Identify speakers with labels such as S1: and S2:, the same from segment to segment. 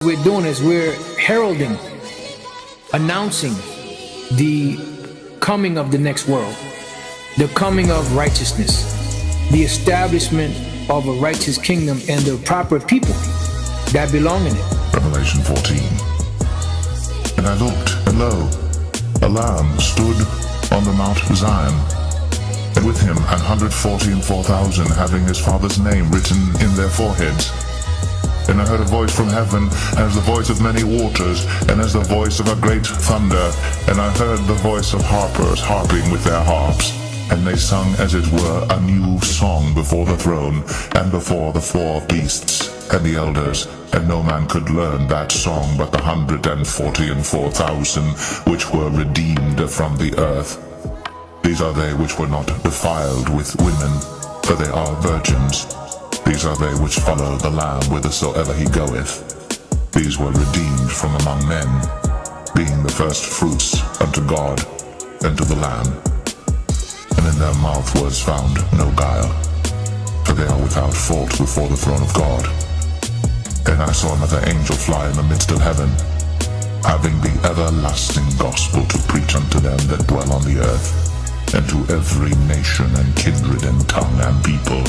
S1: What we're doing is we're heralding, announcing the coming of the next world, the coming of righteousness, the establishment of a righteous kingdom and the proper people that belong in it.
S2: Revelation 14. And I looked, and lo, a Lamb stood on the Mount Zion, and with him 144,000, having his Father's name written in their foreheads. And I heard a voice from heaven, as the voice of many waters, and as the voice of a great thunder. And I heard the voice of harpers harping with their harps. And they sung as it were a new song before the throne, and before the 4 beasts, and the elders. And no man could learn that song but the 144,000, which were redeemed from the earth. These are they which were not defiled with women, for they are virgins. These are they which follow the Lamb whithersoever he goeth. These were redeemed from among men, being the first fruits unto God and to the Lamb. And in their mouth was found no guile, for they are without fault before the throne of God. And I saw another angel fly in the midst of heaven, having the everlasting gospel to preach unto them that dwell on the earth, and to every nation and kindred and tongue and people,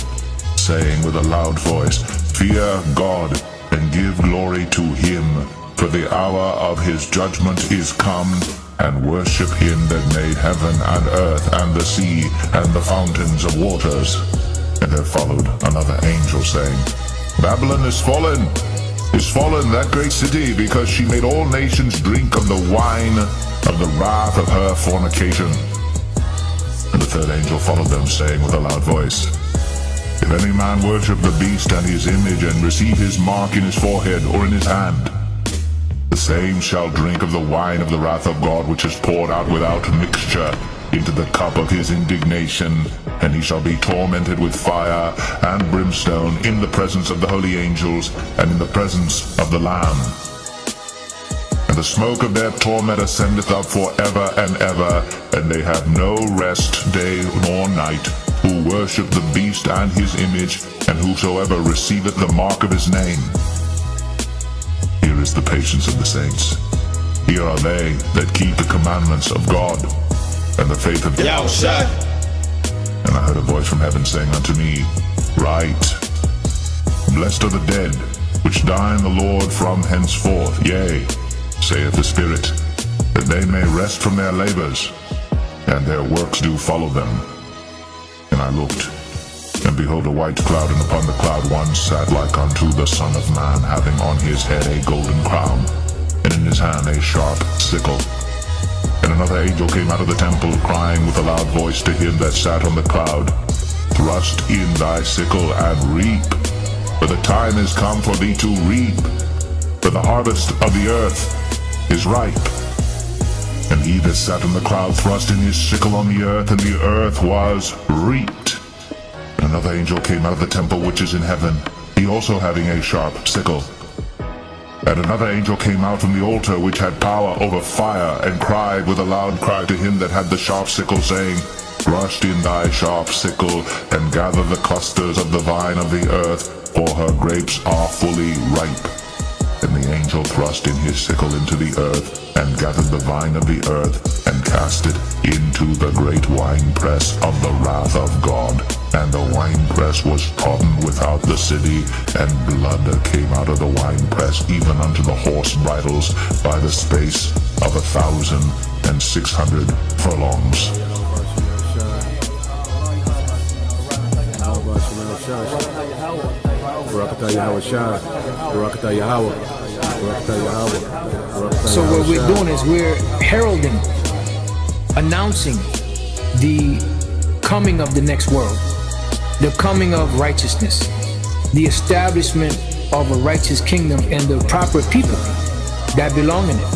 S2: saying with a loud voice, Fear God, and give glory to him, for the hour of his judgment is come, and worship him that made heaven and earth and the sea and the fountains of waters. And there followed another angel, saying, Babylon is fallen, that great city, because she made all nations drink of the wine of the wrath of her fornication. And the third angel followed them, saying with a loud voice, If any man worship the beast and his image, and receive his mark in his forehead or in his hand, the same shall drink of the wine of the wrath of God, which is poured out without mixture into the cup of his indignation, and he shall be tormented with fire and brimstone in the presence of the holy angels and in the presence of the Lamb. And the smoke of their torment ascendeth up forever and ever, and they have no rest day nor night, who worship the beast and his image, and whosoever receiveth the mark of his name. Here is the patience of the saints. Here are they that keep the commandments of God, and the faith of God. And I heard a voice from heaven saying unto me, Write, Blessed are the dead, which die in the Lord from henceforth, yea, saith the Spirit, that they may rest from their labors, and their works do follow them. And I looked, and behold a white cloud, and upon the cloud one sat like unto the Son of Man, having on his head a golden crown, and in his hand a sharp sickle. And another angel came out of the temple, crying with a loud voice to him that sat on the cloud, Thrust in thy sickle and reap, for the time is come for thee to reap, for the harvest of the earth is ripe. And he that sat on the cloud thrust in his sickle on the earth, and the earth was reaped. And another angel came out of the temple which is in heaven, he also having a sharp sickle. And another angel came out from the altar which had power over fire, and cried with a loud cry to him that had the sharp sickle, saying, Thrust in thy sharp sickle, and gather the clusters of the vine of the earth, for her grapes are fully ripe. And the angel thrust in his sickle into the earth, and gathered the vine of the earth, and cast it into the great winepress of the wrath of God. And the winepress was trodden without the city, and blood came out of the winepress, even unto the horse bridles, by the space of 1,600 furlongs.
S1: So what we're doing is we're heralding, announcing the coming of the next world, the coming of righteousness, the establishment of a righteous kingdom and the proper people that belong in it.